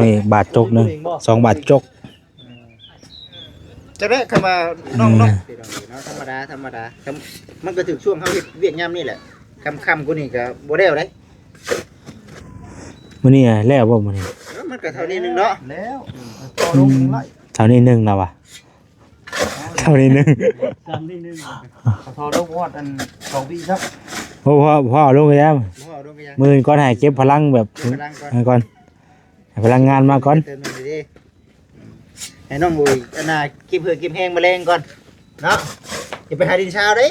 นี่บาทจกหนึ่ง2 บาทจกจะได้คำว่าน้องธรรมดามันก็ถึงช่วงเขาเวียกยามนี่แหละคำกูนี่ก็บ่ได้เอาได้มื้อนี้แล้วบ่มื้อนี้มันก็เท่านี้นึงเนาะแล้วต่อลงไล่เท่านี้นึงแล้วว่ะเท่านี้นึงทอลงวอดอัน2 ปีครับพ่อลงไปแล้วมื้อก่อนให้เก็บพลังแบบก่อนให้พลังงานมาก่อนให้น้องบุยอันน่ะเก็บเหือเก็บแห้งแมลงก่อนเนาะอย่าไปหาดินชาวเด้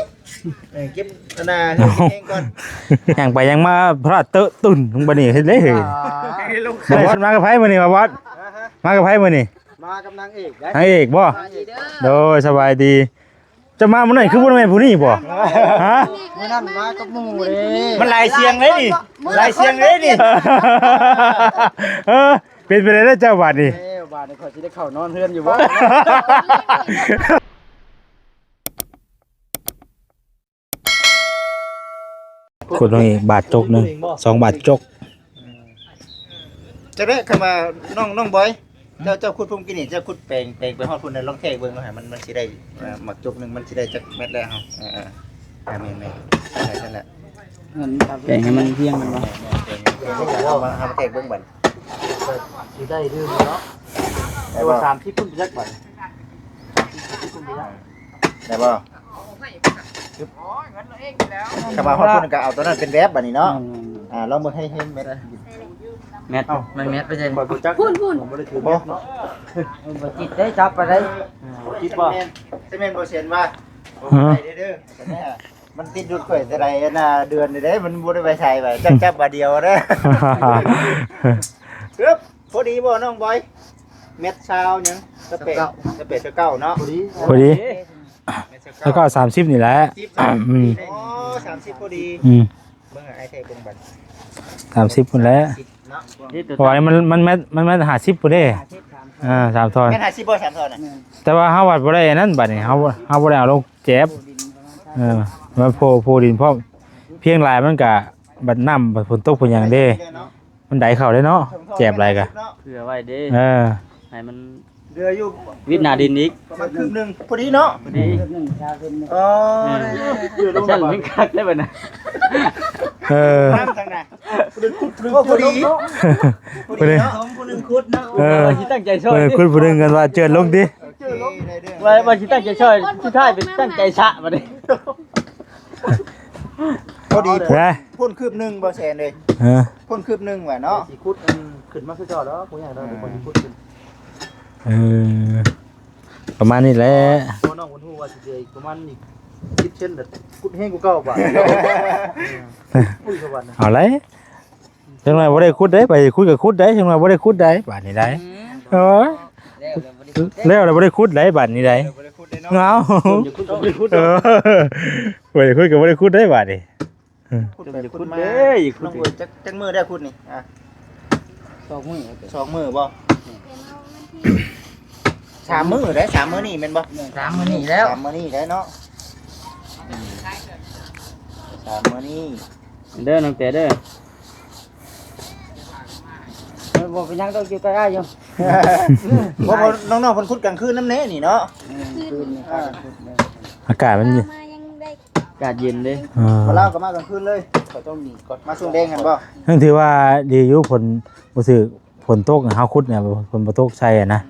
เก็บอันน่ะเหือเก็บแห้งก่อนยังไปยังมาพระเตอะตุ่นลงบ่นี่เฮ็ดเลยบอสมากับไผมื้อนี้บอสมากับไผมื้อนี้มากับนางเอกนางเอกบ่โดยสบายดีจะมามื้อไหนคือบ่แม่นผู้นี้บ่ฮะมื้อนั้นมากับหมู่เด้มันหลายเสียงเลยนี่หลายเสียงเลยนี่เป็นไปได้เจ้าบาดนี่บาดนี่ข่อยสิได้เข้านอนเฮือนอยู่บ่ขุดตรงนี้บาทจกหนึ่ง2 บาทจกจะได้คำว่าน้องบอยเจ้าขุดพุ่มกินนี่เจ้าขุดแปลงไปฮอดพุ่นน่ะลองแทกเบิ่งว่าให้มันสิได้หมักจกนึงมันสิได้จักเม็ดแล้วเฮาแม่นนั่นแหละแบ่งให้มันเพียงมันวะเอามาแทกเบิ่งบัดสิได้ดื้อเนาะได้บ่30พุ่นจักบัดได้บ่คำว่าฮอดพุ่นก็เอาตัวนั้นเป็นแวบบัดนี้เนาะลองเบิ่งให้เห็นเม็ดแมทมันแมทไปใช่บ่จักพุ่นบ่ได้ถือบ่จิตได้จับไปได้คิดบ่สิแม่นบ่เซ็นว่าได้เด้อมันติดดูดข่อยแต่ใดน่ะเดือนนี่เด้มันบ่ได้ไปใช้ไว้จับบาทเดียวเด้อครับพอดีบ่น้องบอยเม็ดชาวหยังสเปดเก้าเนาะพอดีแล้วก็30นี่แหละอ๋อ30พอดีเบิ่งไอ้แท้เบิ่งบัด30พุ่นแล้วเพราะว่ามัน50พุ่นเด้3 ทอนแม่น50บ่3 ทอนน่ะแต่ว่าเฮาวัดบ่ได้นั่นบัดนี้เฮาบ่ได้เอาลงเจ็บมันโพดินพร้อมเพียงหลายมันก็บัดน้ำบัดฝนตกพุ่นหยังเด้มันได้เข้าได้เนาะแจ็บหลายก็เผื่อไว้เด้ให้มันเรืออยู่วิทนาดินอีกประมาณครึ่งนึงพอดีเนาะพอดีอ๋อฉันมันคักได้บัดน่ะน้ำทางน่ะพอดีพอดีเนาะผู้นึงขุดเนาะสิตั้งใจช่วยขุดผู้นึงกันว่าเจิดลงดิว่าสิตั้งใจช่วยสุดท้ายเป็นตั้งใจชะบัดนี้พอดีพ่นคืบนึงบ่แซนเลยพ่นคืบนึงว่ะเนาะสิขุดขึ้นมาคือจอดเนาะผู้ใหญ่เนาะเดี๋ยวคนสิขุดขึ้นประมาณนี้แหละบ่น้องคนฮู้ว่าสิได้ประมาณอีก10เซนน่ะขุดแห้งกว่าเก่าบาดอุ้ยสวรรค์เอาเลยจังได๋บ่ได้ขุดได้ไปขุดก็ขุดได้จังได๋บ่ได้ขุดได้บาดนี้ได้โอ้ยแล้วบ่ได้ขุดได้บาดนี้ได้เงาบ่ได้ขุดก็บ่ได้ขุดได้บาดนี้ขุดมาน้องจักมือได้ขุดนี่2 มื้อบ่3 มื้อได้3 มื้อนี่แม่นบ่3มื้อนี้แล้ว3 มื้อนี่ได้เนาะ3 มื้อนี่เด้อน้องแต่เด้อบ่เป็นยังต้องอยู่ใกล้ๆอยู่บ่น้องๆเพิ่นขุดกลางคืนนำแน่นี่เนาะอากาศมันอากาศเย็นเด้บ่ลาวก็มากลางคืนเลยเขาต้องหนีก่อนมาช่วงแดงกันบ่นั่นถือว่าดีอยู่ฝนบ่ถือฝนตกเฮาขุดเนี่ยฝนบ่ตกใช่นะ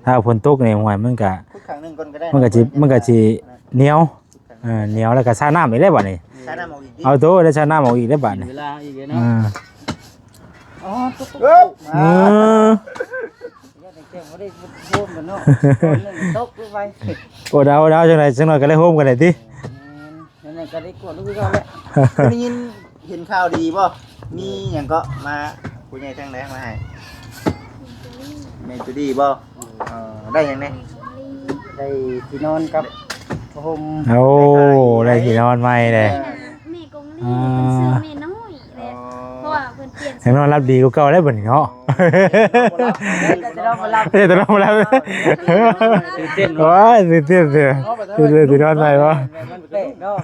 ถ้าฝนตกนี่หวยมันก็ขุดครั้งนึงก่อนก็ได้มันก็สิเหนียวเหนียวแล้วก็ชาน้ำอีกแล้วบัดนี้ชาน้ำออกอีกเอาโตได้ชาน้ำออกอีกแล้วบัดนี้เวลาอีกเนาะอ๋อตุ๊กบ่ได้โฮมกันเนาะตกไปโอ้ดาวจังได๋จังหน่อยก็ได้โฮมกันได้ตินั่นก็ได้กดลูกคือเก่าแหละได้ยินเห็นข่าวดีบ่มีหยังก็มาผู้ใหญ่ทางไหนมาให้แม่นจุดีบ่ได้หยังแน่ได้ที่นอนกับโฮมโอ้ได้ที่นอนใหม่เด้แม่กงลีเป็นเสื้อแม่น้อยเลยเพราะว่าเพิ่นเปลี่ยนให้นอนรับดีกว่าเก่าได้บัดนี้เนาะจะนอนบ่หลับตื่นเต้นโอ้ยตื่นเต้นที่นอนใหม่บ่มันเตะเนาะ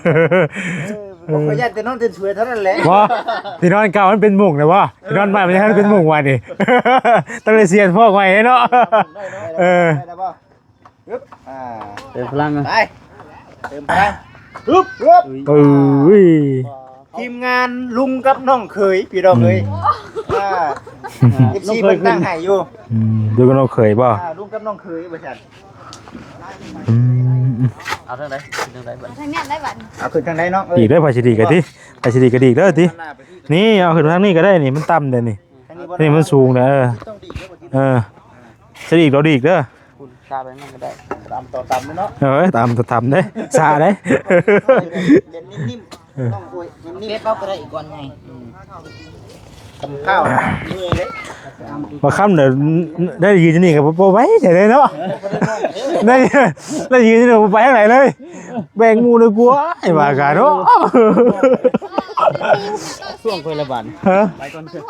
ขยันแต่นอนเต็นช่วยเท่านั้นแหละ ว่าที่นอนเก่ามันเป็นมุงนะว่าที่นอนใหม่มันจะให้เป็นมุงวันนี่ ต้องเลยเสียนพ่อไว้เนาะ ได้ป่ะปึ๊บเติมพลังอ่ะ ไปเติมพลังปึ๊บปึ๊บ เอ้ย ทีมงานลุงกับน้องเคยพี่น้องเอ้ยFC เพิ่นตั้งให้อยู่ ดูกันเราเคยบ่ ลุงกับน้องเคยว่าซั่น เอาทางไหนทางไหนบัด ทางเนี้ยได้บัด เอาขึ้นทางไหนน้อง ดีได้ภาชดีกันที่ภาชดีกันดีเด้อที่นี่เอาขึ้นทางนี้ก็ได้นี่มันต่ำเด้อนี่นี่มันสูงนะจะดีเราดีเด้อ คุณชาไปนั่นก็ได้ ตามต่อตามเนาะ ตามจะทำได้ซาได้ เล่นนิ่มๆน้องโอ้ยนิ่มๆเป๊ะก็ได้อีกก่อนไงข้าวเมื่อยเลย ว่าค่ำเดี๋ยวได้ยืนที่นี่กับโปไว้เฉยเลยเนาะได้ยืนที่นี่ไปทางไหนเลยแบ่งงูเลยกลัวไอ้บ้ากันเนาะ ช่วงเพิ่นละบาด ฮะ ไปก่อนเถอะ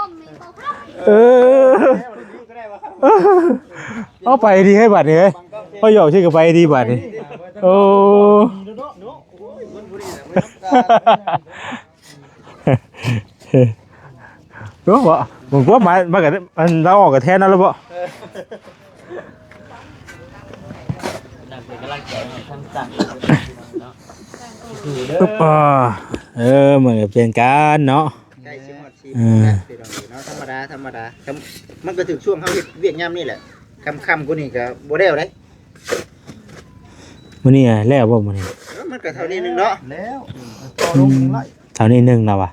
เอาไปดีให้บัตรเลยเขาหยอกชื่อกับไปดีบัตรนี่โอ้รู้ป่ะมึงว่ามากับมันเราออกกับแทนนั่นหรือเปล่า นั่นเป็นกำลังใจให้ทั้งสั่งเนาะ ปึ๊บเหมือนกับเป็นการเนาะ ใกล้ชิมหมดชิมเนาะธรรมดามันก็ถึงช่วงเขาเวียกย่ำนี่แหละค่ำกูนี่ก็บ่ได้ได้ มื้อนี้แล้วบ่มื้อนี้ มันก็เท่านี้นึงเนาะแล้ว เท่านี้นึงแล้ววะ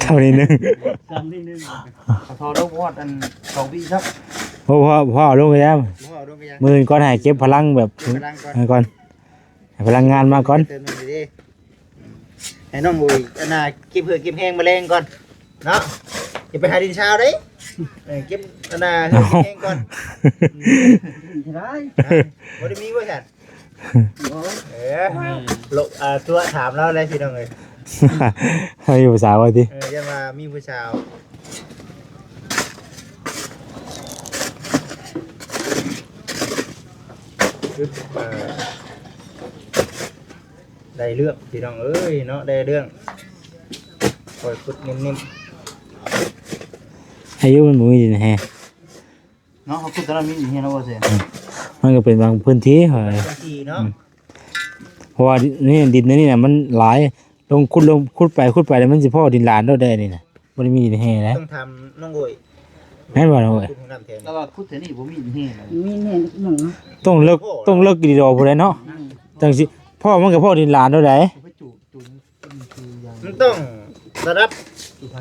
เท่านี้นึง ซ้ำนิดนึง พอลงวอดอัน2ปีครับ พ่อลงไปแล้ว พอลงไปยัง มื้อนี้ก่อนให้เก็บพลังแบบ พลังก่อน ก่อนให้พลังงานมาก่อน เติมมันดิให้น้องอุ้ยอันน่ะเก็บเหือเก็บแห้งแมลงก่อนเนาะอย่าไปหาดินชาวเด้เก็บอันน่ะเหือเก็บแห้งก่อนได้บ่ได้มีว่าซั่นลกตัวถามแล้วอะไรพี่น้องเอ้ย ให้อยู่สาวไว้ติ ยังมามีผู้ชาวได้เรื่องพี่น้องเอ้ยเนาะได้เรื่องปล่อยพุดนิ่ม อายุมันบ่มีแฮะ ๆเนาะเขาพุดตอนนั้นมีอยู่เฮียเนาะว่าซั่น มันก็เป็นบางพื้นที่เฮ้ย บางทีเนาะ เพราะว่านี่ดินนี่น่ะมันหลายลงขุดไปแล้วมันสิพ่อดินลานได้นี่น่ะบ่ได้มีดินแฮนะ ต้องทำน้องโอย แม่นบ่น้องเอ้ย คุณน้ำแทน แล้วว่าคุดแต่นี่บ่มีเฮ็ด มีเนี่ยหนึ่ง ต้องเลิกดีดอกพุ่นแหละเนาะจังสิพ่อมันก็พ่อดินลานได้ มันต้องระดับ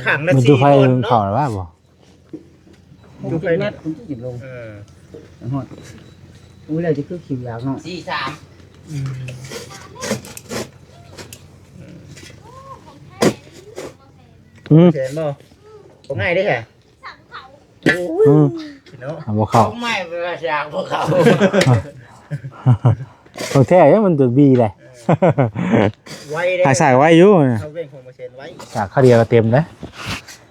ขังละ มัน 4 จุไฟ คน เข้า เนาะ หรือว่าบ่ จุไฟ เมตรผมจะหยิบลง เ อุ้ยเลยจะคือคิวยาวเนาะ แทนบ่บ่ง่ายเด้แค่ เนาะ บ่เข้า ไม่เป็นว่าจากพวกเขา ของแท้ยังมันตัวบีเลย ไว้ได้ หาสายไว้อยู่นะ เอาเว้งของมาเซ็นไว้ สากข้าวเดียวก็เต็มแล้ว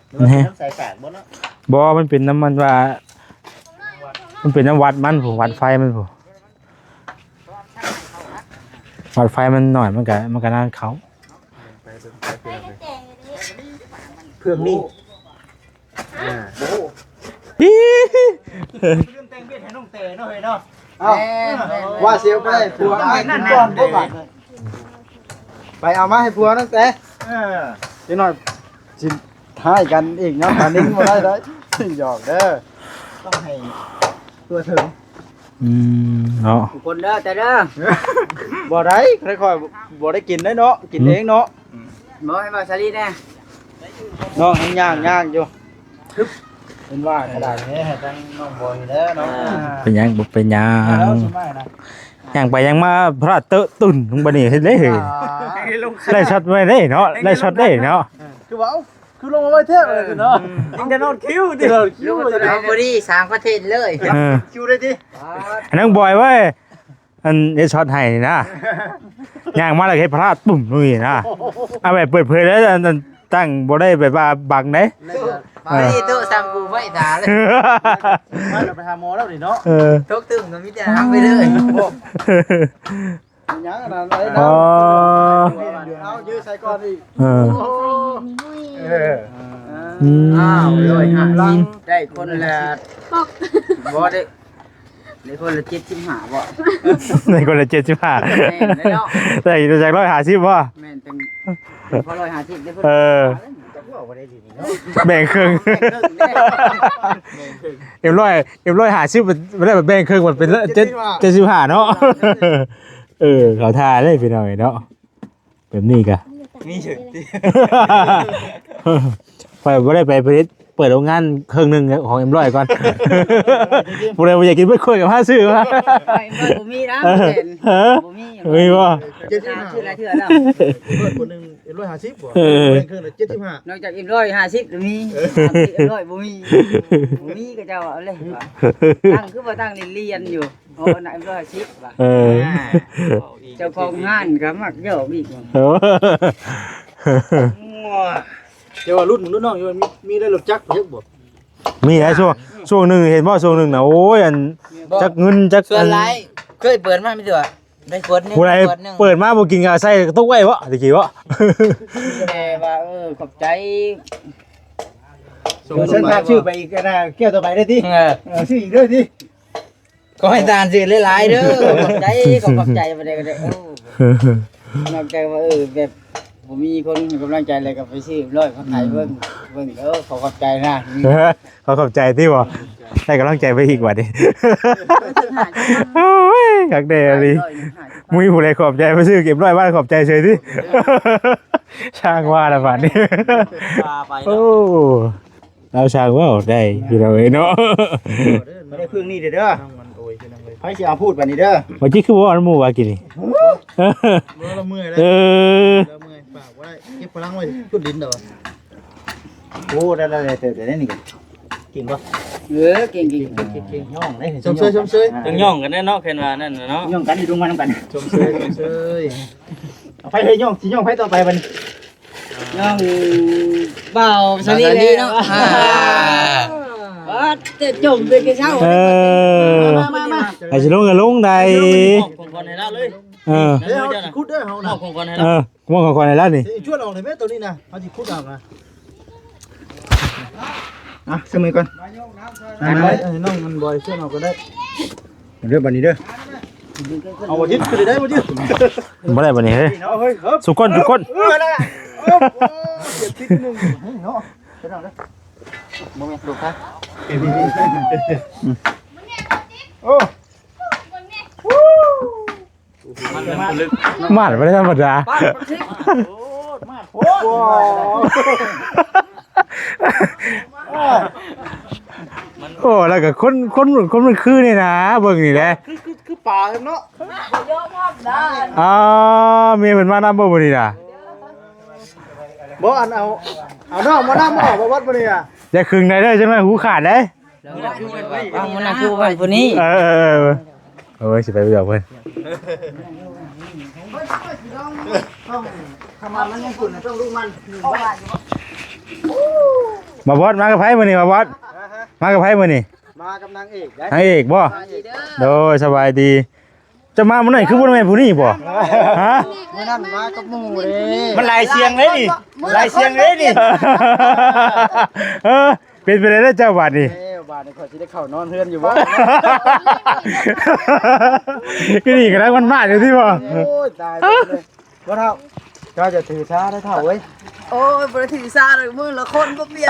หรือว่าเป็นน้ำใสแปดบ่เนาะ บ่มันเป็นน้ำมันว่ามันเป็นน้ำวัดมันผมวัดไฟมันผมวัดไฟมันหน่อยมันก็น่าเขา เครื่องนี้ ปี๊ เรื่องแต่งเบี้ยให้น้องเตเนาะเฮ้ยเนาะ ว่าเสียวไปผัวให้นั่นก่อนบ่บาดไปเอามาให้ผัวนั่นแต่จังหน่อยสิท้ายกันอีกเนาะอันนี้บ่ได้ได้หยอกเด้อ ต้องให้ตัวถึง เนาะ ทุกคนเด้อแต่เด้อบ่ได้ค่อยๆบ่ได้กินได้เนาะกินเองเนาะบ่ให้มาซาลีแน่เนาะย่างอยู่เป็นว่า ขนาดนี้ให้ทั้งน้องบอยแล้วเนาะ เป็นยังบ่เป็นยัง แล้วสิมานะ ยังไปยังมาพระเตอะตุ่นลงไปนี่เฮ็ดได้เฮ้ยไล่ช็อตไว้ได้เนาะไล่ช็อตได้เนาะ คือว่าคือลงมาไว้เทพเลยเนาะยิงแต่นอนคิวดิคิวเลย บ่ดีสร้างประเทศเลย คิวได้ดิ อันนั้นบอยเว้ยอันนี้ช็อตให้นะย่างมาแล้วเฮ็ดพระตุ่มนู่นนะเอาแบบเปิดเผยแล้วอันตั้งบ่ได้แบบว่าบังเด้ บ่ดีโตสร้างกูไว้ตาเลย มาเราไปหาหมอแล้วดิเนาะ เออ ตกตึ้งก็มีแต่ทำไปเลย ยังอันนั้นไว้ อ๋ นะ อ เอายื้อใส่ก่อนอีก เออ ใส่นี่ห้อย อืม อ้าวเลยหาลังได้คนละ ปอก บ่ได้คนละ75บ่ ในคนละ75 แม่นเลยเนาะ แต่อีกจาก150บ่ แม่นจังพอ150ได้เพิ่น เออ จะว่าบ่ได้ดีนี่เนาะ แบ่งครึ่งเอ็มร้อย50มันได้แบบแบ่งครึ่งมันเป็น75เนาะเออเขาทาได้พี่น้อยเนาะแบบนี้กะ มีเฉย ไปบ่ได้ไปเปิดโรงงานครึ่งหนึงของเอ็มร้อยก่อนบ่ได้บ่อยากกินเบิดคุยกับพาซื้อมา บ่มีนะบ่เห็นบ่มี มีบ่ ชื่ออะไรเถื่อแล้ว เพิ่นคนนึง150บ่ เออ เป็นเครื่องละ75 นอกจาก150มี100บ่มีก็เจ้าเอาเลยตั้งคือบ่ตั้งเรียนอยู่โอ้น่ะ110ว่ะ เออ เจ้าของงานก็มักเยอะอีก โอ้ เดี๋ยวว่ารุ่นน้องอยู่มีได้รถจักรเยอะบ่ มีนะช่วงหนึงเห็นบ่ช่วงหนึงน่ะโอ้ยอันจักเงินจัก ส่วนหลายเคยเปิดมาไม่ตัวได้ขวดนึง ผู้ใดเปิดมาบ่กินก็ใส่ตุกไว้บ่ตะกี้บ่ แต่ว่าขอบใจ เส้นทางชื่อไปอีกนะแก้วต่อไปได้ติชื่ออีกเด้อติ ก็ให้ทานซื้อหลายๆเด้อขอบใจขอบใจบ่ได้ก็ได้นอกจากว่าแบบผมมีคนให้กำลังใจอะไรกับไปซื้อร้อยเขาขายเบิ่งขอบใจนะ เขาขอบใจที่บ่ได้กำลังใจไปอีกว่าดิโอ้ยกักเดลีมุ้ยผู้ใดขอบใจไปซื้อเก็บร้อยบ้านขอบใจเฉยที่ช่างว่าละบาดนี้ พาไป โอ้เราช่างว่าได้อยู่แล้วเนาะ ไม่ได้พึ่งนี่เด้อไผสิเอาพูดบัดนี้เด้อ เมื่อกี้คือว่าอันหมู่ว่ากินนี่ เราเมื่อยแล้ว เออ เราเมื่อยปากบ่ได้เก็บพลังไว้ทุดดินเด้อโอ้ได้แต่ได้นี่กันกินบ่ เก่ง เก่งย่องได้ ชมเชย จังย่องกันเนาะเพิ่นว่านั่นเนาะ ย่องกันอยู่ตรงมันกันชมเชยเอาไปเฮ้ยย่องสิย่องไปต่อไปบัดนี้ ย่องเบาสนิทเลยเนาะจะจมไปกี่เช้า เออไอ้สิลงก็ลงได้ ของคนให้เราเลย เออ เดี๋ยวคุดเด้อเฮาน่ะ ของคนให้ เอ เรา อมองก่อนๆแล้วนี่ ชวนออกเลยแม่ตัวนี้นะเฮาสิคุดเอานะอ่ะเสมอก่อนน้องมันบ่อยชวนออกก็ได้เด้อบัดนี้เด้อเอาบ่ยึดคือได้บ่ยึด บ่ได้บัดนี้เฮ้ย เอาเฮ้ยครับ สุกคน นั่นแหละเก็บทิศนึงเนาะเด้อ บ่แม่นลูกครับ โอ้ มันเป็นลึก มาดบ่ได้ธรรมดา โห โอ้แล้วก็คนมันคือนี่นะเบิ่งนี่แหละ คือป่าเนาะ อ๋อเมียเพิ่นมานำบ่มื้อนี้น่ะ บ่อันเอาน้องมาน้ำออกมาวัดบ่นี่อ่ะ อย่าครึ่งได้เด้อจังได๋หูขาดเด้ วางมันน่ะคือว่าผู้นี้ เออโอ้ยสิไปบอกเพิ่น ทำมามันยังฝุ่นต้องลูกมัน มาบอสมากับไผมื้อนี้มาบอสมากับไผมื้อนี้ มากับนางเอกได้ นางเอกบ่โดยสบายดีจะมามื้อไหนคือบ่แม่นผู้นี้บ่ฮะ มื้อนั้นมากับหมู่เด้ มันหลายเสียงเลยนี่หลายเสียงเลยนี่เออเป็นไปได้เจ้าบาดนี่ บาดนี่ข่อยสิได้เข้านอนเฮือนอยู่บ่ ก็นี่ก็ได้มันมาอยู่ที่บ่ โอ้ยตายเลยบ่เท่าก็จะถือช้าได้เท่าเว้ย โอ้ยบ่ได้ถือซาเลยมื้อละคนบ่เปลี่ยน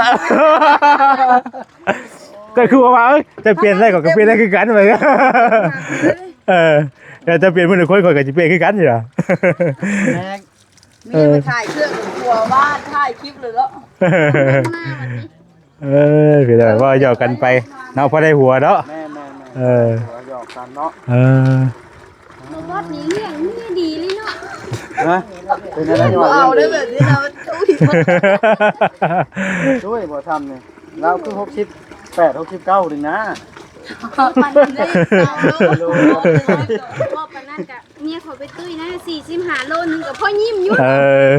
ก็คือว่าจะเปลี่ยนได้ก็เปลี่ยนได้คือกันไปเออแต่จะเปลี่ยนมื้อละคนก็จะเปลี่ยนคือกันอยู่ล่ะ มีมาถ่ายเครื่องหัวบ้านถ่ายคลิปเลยเนาะ เออคือได้ว่าหยอกกันไปเนาะพอได้หัวเนาะ แม่ เออ หยอกกันเนาะ เออ รถนี้เลี้ยงนี่ดีเลยเนาะ นะเป็นอะไรหยอก เอาได้แบบนี้นะอุ้ย ช่วยบ่ทำนี่เราคือ68 69นึงนะ มันได้โลพ่อปานนั้นกะเมียเขาไปตุ้ยนะ45โลนึงกับพ่อยิ้มอยู่ เอ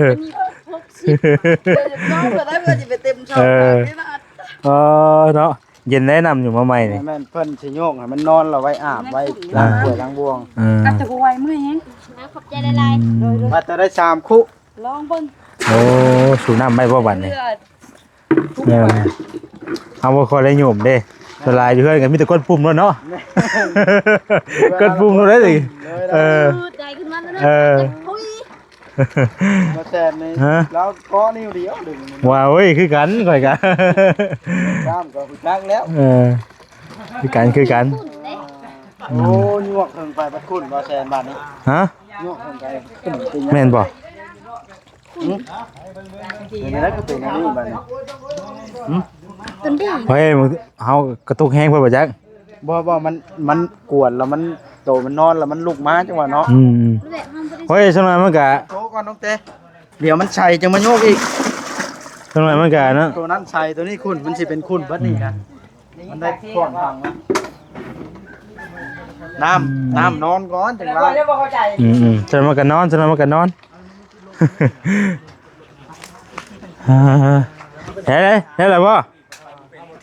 อ มี60 น้องก็ได้เพื่อจะไปเต็มช่องนี่นะ เนาะเย็นแนะนำอยู่มาใหม่นี่ แม่นเพิ่นสิโยกให้มันนอนเราไว้อาบไว้ล้างถ้วยล้างบวง เออ กัดตะหู ไหวเมื่อยแฮง นะขอบใจหลาย มาจะได้3คู่ ลองเบิ่ง โอ้สูน้ำไม่บ่บัดนี่เอาบ่ค่อยได้โยมเด้สลายอยู่เฮือนกันมีแต่กดปุ่มแล้วเนาะกดปุ่มแล้วสิๆใจขึ้นมาแล้วพุย มาแซนนี่แล้วก็นิ้วเดียวดึง ว้าวเว้ยคือกันข่อยกัน กล้ามก็จักแล้ว คือกัน โอ้ยวกเพิ่งไปบัดคุณบ่แซนบาดนี้ ฮะ ยวกเพิ่งไปขึ้นจริง แม่นบ่ นี่แล้วก็เป็นอันนี้บาดนี้ ต้นดี เฮ้ยมึงเฮากระตุกแห้งเพิ่นบ่จัก บ่มันกวนแล้วมันโตมันนอนแล้วมันลุกมาจังหวะเนาะ รู้แหละห้องบ่ได้ เฮ้ยซั่นว่ามันก็ โตก่อนน้องเต้เดี๋ยวมันชัยจังมาโยกอีก ซั่นว่ามันก็เนาะ ตัวนั้นชัยตัวนี้คุณมันสิเป็นคุณบัดนี้นะมันได้ก่อนพังนะน้ำนอนก่อนจังว่า ซั่นมันก็นอนเฮ้ยแล้วบ่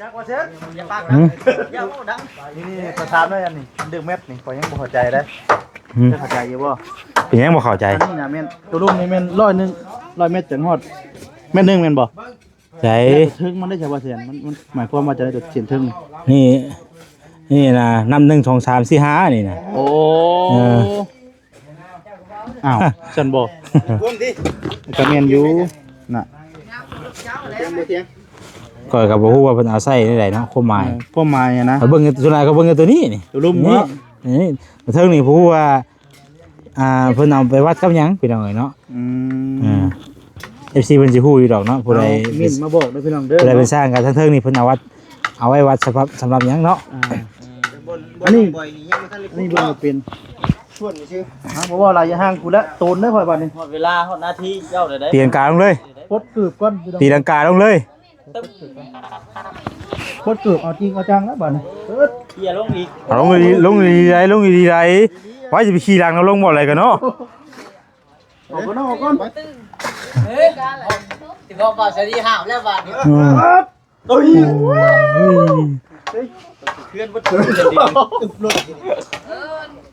จักว่าเชิญอย่าปากดังอย่าเว้าดังนี่ประธานด้วยอันนี้ดึงเม็ดนี่ก็ยังบ่เข้าใจได้จะเข้าใจอยู่บ่ เป็นยังบ่เข้าใจ อันนี้นะแม่นตัวลุงนี่แม่น100เม็ดจังฮอดเม็ดนึงแม่นบ่ ใจ ถึงมันได้ใช่ว่าเสียนมันหมายความว่าจะได้เสียนถึง นี่นะนำ1 2 3 4 5นี่นะ โอ้อ้าวฉันบ่ก็แม่นอยู่น่ะ ก็ก็บ่ฮู้ว่าเพิ่นเอาใส่ได้ไดเนาะความหมาย พวกไม้นะ เบิ่งส่วนหลายก็เบิ่งตัวนี้นี่ ตัวลุ่มเนาะ นี่เทิงนี่ผู้ว่าเพิ่นเอาไปวัดกับหยังพี่น้องเอ้ยเนาะFC เพิ่นสิฮู้อยู่ดอกเนาะผู้ใด มินมาบอกด้วยพี่น้องเด้อ ผู้ใดเป็นสร้างกันเทิงนี่เพิ่นเอาไว้วัดสำหรับหยังเนาะ อันนี้บ่อยนี่ยังบ่ทันนี่เบิ่งเป็นชวนซื่อฮะบ่ว่าระยะห่างกูละโตนเด้อข่อยบัดนี้ หมดเวลาหมดนาทีเจ้าได้ ตีลังกาลงเลย ปดกืบก่อนพี่น้อง ตีลังกาลงเลย ปดกืบเอาจริงเอาจังแล้วบัดนี้ เกียร์ลงอีก เอาลงดีไรไว้จะไปขี่หลังเอาลงบ่อะไรกันเนาะ เอาก่อนเอาก่อน ถึงก็บ่สวัสดีห้ามแล้วบาดนี้ โอ้ย เพื่อนบ่ถูกเลยดิ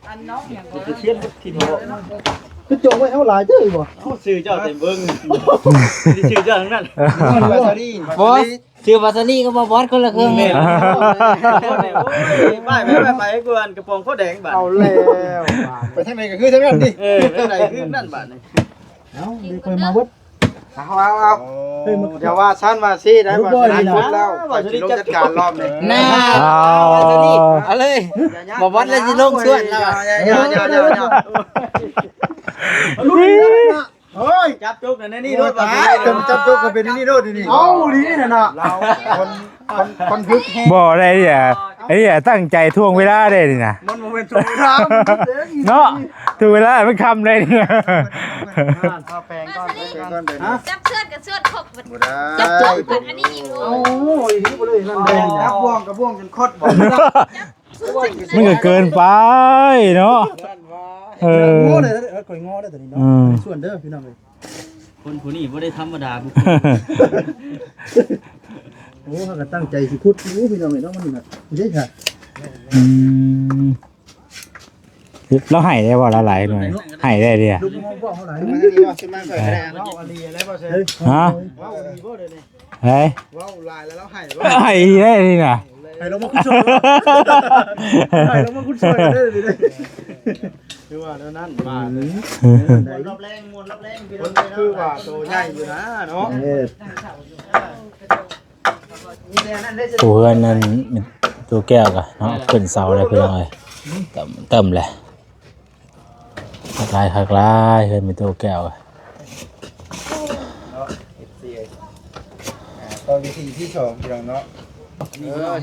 อันน้องหยัง เพื่อนบ่ทิ่มบ่ คือจงไว้เอาหลายเด้อบ่ พูดชื่อเจ้าเต็มเบิ่งนี่ชื่อเจ้าทั้งนั้น บ่ ชื่อวาสนีก็มาบอสคนละครึ่งนี่ ไปกวนกระโปรงโคตรแดงบาด เอาแล้ว ไปทางไหนก็คือทางนั้นดิ ทางไหนคือนั่นบาดนี่ เอาเดี๋ยวค่อยมาเบิดเอาเฮ้ยมึงอย่าว่าซั่นว่าซี่ได้บ่ซั่นพูดแล้วไปสิลงจัดการรอบนี้ น่า เอา เอาเลยบ่บอสแล้วสิลงสวนแล้ว เฮ้ย จับจุกนั่น นี่ นี่ โด ร น ถ ตายจำจับตัวก็เป็นนี่โดนนี่ เอาดีน่ะเนาะเราคนพึกแฮง บ่ได้เนี่ยไอ้เนี่ยตั้งใจท่วงเวลาได้นี่นะ มันบ่เป็นสงคราม เนาะถึงเวลามันคำได้นี่ ข้าแปลงก่อน จับเสื้อกับเสื้อครบ บ่ได้ จับจุดอันนี้อีก โอ้ยนี่บ่เลยนั่นแดงนับบ่วงกับบ่วงจนคดบ่ มันก็เกินไปเนาะเออ ง้อได้ข่อยง้อได้ตัวนี้เนาะส่วนเด้อพี่น้องเอ้ย คนผู้นี้บ่ได้ธรรมดาบุค โอ้เขาก็ตั้งใจสิขุดรู้พี่น้องเอ้ยเนาะมันน่ะเด้ค่ะ เราให้ได้บ่ละหลายหน่อยให้ได้เดีย ลูกมองบ่เท่าไหร่ มาทางนี้ว่าสิมาค่อยได้ เว้าอลีอะไรบ่เซ่ ฮะ เว้าอลีบ่เด้อนี่ เฮ้ย เว้าลายแล้วเราให้ ให้ได้นี่น่ะ ให้ลงมาคุดช่วยให้ลงมาคุดช่วยเด้อเด้อคือว่าแล้วนั้นมาเลย รอบแรงมวนรอบแรงพี่ ค น้อน ง คือว่าโตใหญ่อยู่นะเนาะ นี่แน่นั่นได้ ผู้เพื่อนนั่นตัวแก้วกะเนาะขึ้นเสาเลยเพื่อนเลยเติมเลยคักลายเฮ้ยมีตัวแก้วอะ ตอนที่2พี่น้องเนาะ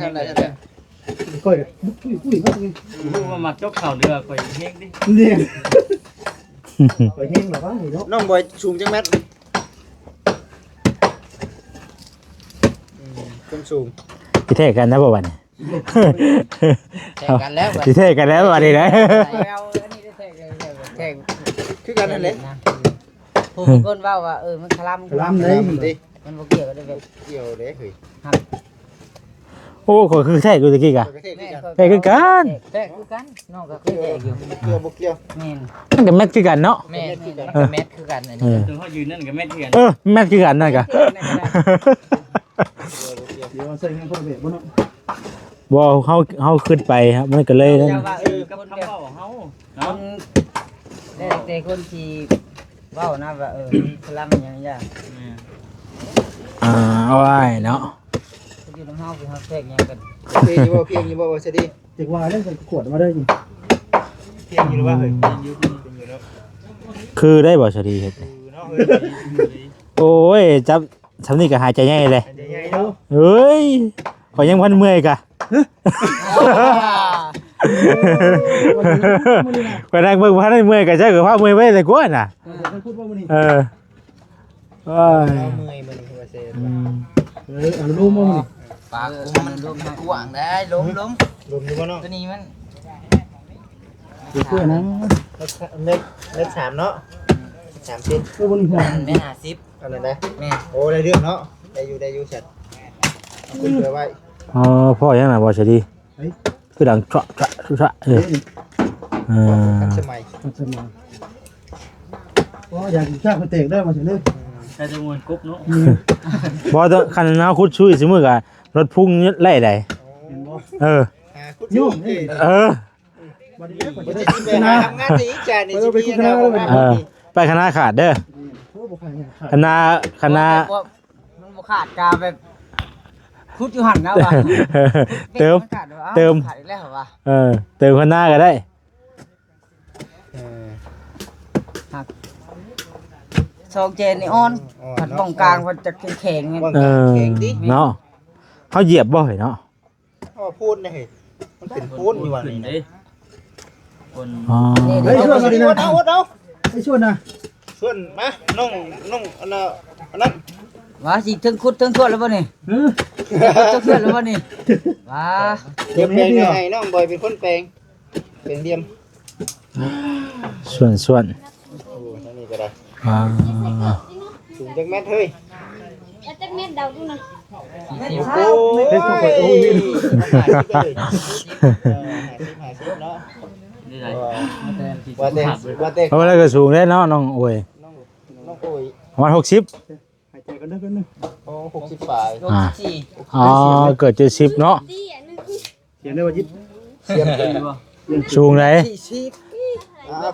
ท่านใดท่านใด ก้อยปุ้ยว่าไง รู้ว่ามักจกเข่าเรือข่อยเฮงดิ เนี่ยไปแห้งหรอวะนี่เนาะ น้องบอยสูงจังแมตสูง พิเทศกันนะบ่วันนี้ แทงกันแล้ว พิเทศกันแล้ววันนี้นะ แทง คือกันนั่นแหละ ผู้คนว่ามันคลำ ลำเลย ดิ มันบ่เกี่ยวกันได้แบบ เกี่ยวเด้เฮ้ย โอ้ อ้ขอยคือแท้กูตะกี้กะ แท้คือกัน แท้คือกันน้องก็เคยแท้อยู่ เกี่ยวบ่เกี่ยว แม่น มันก็แมทคือกันเนาะ แม่นก็แมทคือกันอัน เอ นี้ อ ถึงเขายืนนั่นก็แม่เถื่อน แมทคือกันนั่นกะ เดี๋ยวใส่เงินพ่อเบ็ดบ่เนาะ บ่เฮาขึ้นไปครับมันก็เลยนั่น เจ้าว่ากับ คน คำ แบบ เว้าของเขา ค เนาะ นแต่คนที่เว้านะว่าพลังอย่างเงี้ย เอาไว้เนาะ อยู่น้ำเฮาคือเฮาแทรกหยังกัน เพียงอยู่บ่เพียงอยู่บ่ว่าสิดี จักว่าได้ใส่ขวดมาได้อยู่ เพียงอยู่หรือว่าเฮ้ยเพียงอยู่เนาะ คือได้บ่สวัสดีเฮ็ด เนาะเฮ้ย โอ้ยจับสำนี่ก็หายใจง่ายเลย ใหญ่เนาะ เฮ้ยขอยยังพันเมื่อยกะไปนั่งเบิ่งพันเมื่อยกะใช่กับพาเมื่อยไว้แต่กว่าน่ะ พูดว่ามื้อนี้ เออโอ้ย เอามือมันนี่ว่าสิ เอาลูกมามื้อนี้ ปากกูมันลมกว้างได้ล้ม ลมอยู่บ่เนาะ ตัวนี้มัน เพื่อนนะ เล็ก3เนาะ3เซน เพื่อนบ่นี่ห่วง แม่50 อันนั้นได้ แม่ โอ้ได้เรื่องเนาะได้อยู่ชัดเอาขึ้นเผื่อไว้ อ๋อพ่อยังน่ะบ่สวัสดีคือดังเฉาะเออ ทันสมัย มันจะมาอ๋ออยากจ้างไปเตะได้มาเฉยเลย ใช้จำนวนกรุ๊ปเนาะ บ่ต้องคันนาคุดช่วยซิมื้อกะรถพุ่งไล่ได้ เห็นบ่ เออ คุณยุ่งนี่ เออ วันนี้ผม บ่ จะ ได้ ได้ สิ ไป ไป นะ หาทำงานสิจ้านี่สิพี่นะ เออไปคณะขาดเด้อ โอ้บ่ใครเนี่ยขาด คณะ มันบ่ขาดกาแบบคุดอยู่หั่นนะว่ะ เติม ขาดว่ะ เติม ขาดอีกแล้วว่ะ เติมคณะก็ได้ ซองเจนนี่อ่อนผัดป้องกลางมันจะแข็งๆไง เออเนาะเขาเหยียบบ่อยเนาะ เขาพูดนะเฮ้ยมันเป็นพูดอยู่ว่า ขึ้น นี่ เด้คน อ๋อ เฮ้ยช่วยมาดินะ เอา ให้ช่วยนะ ส่วนมาน้องอันนั้น ว่าสิถึงคุดถึงทั่วแล้วบ่นี่ เออ ถึงทั่วแล้วบ่นี่ว่า เดี๋ยวแปลงยังไงน้องบอยเป็นคนแปลงเป็นเดียม ส่วน โอ้ทั้งนี้ก็ได้ อ่า สูงจังแม่เฮ้ย แล้วจักเม็ดเดาดูหน่อย โอ้ยเนาะ นี่ไร ว่าแต่ เพราะว่าแล้วก็สูงได้เนาะน้องโอ้ย น้องโอ้ย ประมาณ60 หายใจกันเด้อกันนึง โอ้60ฝ่าย โลกที่ อ๋อเกิด70เนาะ ดีอ่ะนึง เสียงได้ว่ายิบ เสียม สูงไหน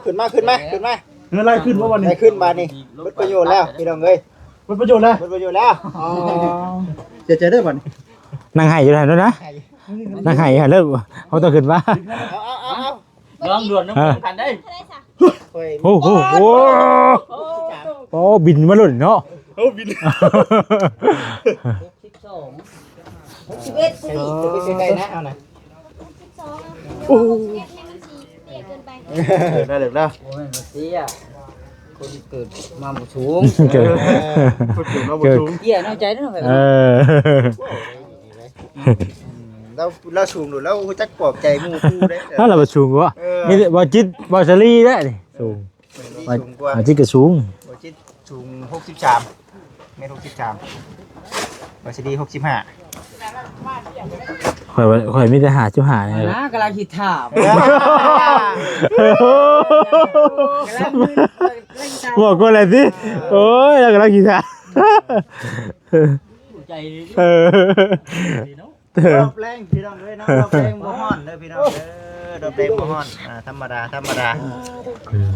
ขึ้นมา เงินไล่ขึ้นว่าวันนี้ ได้ขึ้นมานี่ลดประโยชน์แล้วพี่น้องเอ้ย เป็นประโยชน์นะ ลดประโยชน์แล้ว อ๋อเสียใจได้บ่นี่ นั่งไห้อยู่ไหนด้วยนะนั่งไห้เลิกเขาต้องขึ้นมา เอา ลองด่วนน้ำกันได้ เท่าไหร่ซะ โอ้โหโอ้บินมาหล่นเนาะ 12 จะไปใกล้ๆนะเอาหน่อย 12โอ้เม็ดให้มันสิเตี้ยเกินไป ได้เลยแล้ว โอ้ยบ่เสียคนเกิดมาบ่สูง เกิด เกิด เหี้ยน้อยใจเด้อ เออ เราสูงดูแล้วจักปลอบใจหมู่คู่ได้ นั่นแหละบ่สูงวะนี่บ่จิตบ่สลีได้นี่สูง สูงกว่า จิตก็สูง บ่จิตสูง63เมตร63บ่สิดี65 ข่อยมีแต่หาจุหาเนี่ย นะกำลังคิดถาม บอกก็เลยสิโอ้ยแล้วก็ลักกีตาร์ ใจดี เออ ดอกแรงพี่น้องเอ้ยเนาะดอกแรงบ่ฮ้อนเด้อพี่น้องเด้อดอกแรงบ่ฮ้อนธรรมดา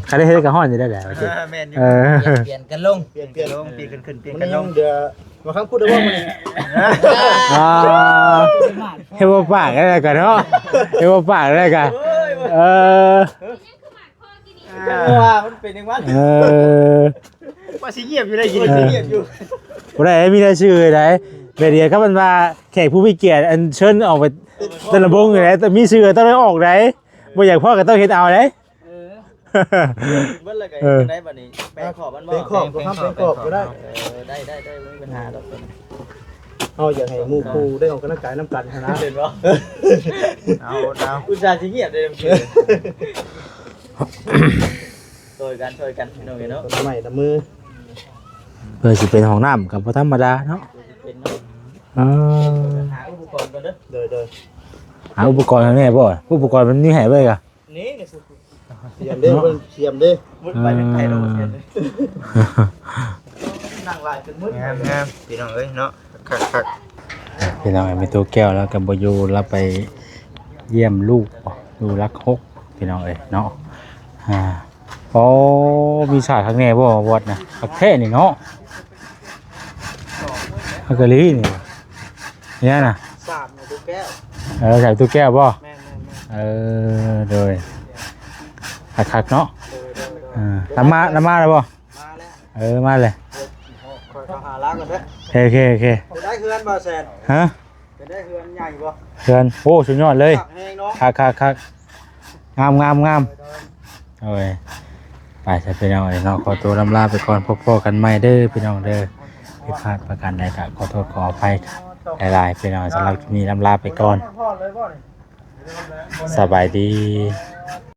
ใครได้เฮ็ดกับห้อนอยู่ได้แหละ แม่นอยู่ เออ เปลี่ยนกันลง เปลี่ยนลงเปลี่ยนขึ้นเปลี่ยน มัน ล ยัง ง เดี๋ยวมาครั้งพูดได้ว่ามันนี่ อ่าเฮ็ดบ่ปากได้กันเนาะเฮ็ดบ่ปากได้กันเออ ว่ามันเป็นจังว่า เออ ว่าสิเงียบอยู่ได้ยินสิเงียบอยู่ บ่ได้มีได้ชื่อได้เดี๋ยวครับมันมาแขกผู้มีเกียรติอันเชิญออกไปแต่ละวงอยู่ไหนแต่มีชื่อต้องได้ออกได้บ่อยากพ่อก็ต้องเฮ็ดเอาได้ เบิ้ลเลยกันได้บัดนี้แปลงขอบมันบ่ เป็นขอบก็ทำเป็นขอบก็ได้ ได้ไม่มีปัญหาดอก เอาอยากให้หมู่ครูได้ออกกำลังกายน้ำกันนะ เห็นบ่ เอา อุตส่าห์สิเงียบเลยช่วยกันพี่น้องเนาะ ใหม่ละมือ เพื่อสิเป็นห้องน้ำกับบ่ธรรมดาเนาะ เป็นเนาะ อ๋อ หาอุปกรณ์ก่อนเด้อเด้อ หาอุปกรณ์ทางนี้บ่อุปกรณ์มันมีให้เบิ่กอ่ะ นี่ เสียมเด้เพิ่นเสียมเด้ มุดไปทางไหนเราเห็นนั่งลายเป็นมุด งามพี่น้องเอ้ยเนาะคัก พี่น้องมีตัวแก้วแล้วกับบ่อยู่แล้วไปเยี่ยมลูกดูรักฮกพี่น้องเอ้ยเนาะอ๋อมีฉากข้างในบ่วัดนะคักแท้นี่เนาะฮักกะลีนี่เนี่ยน่ะ สามตัวแก้ว ใส่ตัวแก้วบ่ แม่น โดยคักๆเนาะน้ำมาแล้วบ่ ๆมาแล้ว มาเลย คอยหาล้างก่อนเด้อ โอเค จะได้เฮือนบ่แซน ฮะ จะได้เฮือนใหญ่บ่ เชิญโอ้สุดยอดเลย ตักแห้งเนาะ คักงามโอ้ยไปใช่พี่น้องเนาะขอตัวลำลาไปก่อนพบกันใหม่เด้อพี่น้องเด้อผิดพลาดประการใดก็ขอโทษขออภัยหลายๆพี่น้องสำหรับคลิปนี้ลำลาไปก่อน พ่อเลยบ่นี่ สบายดี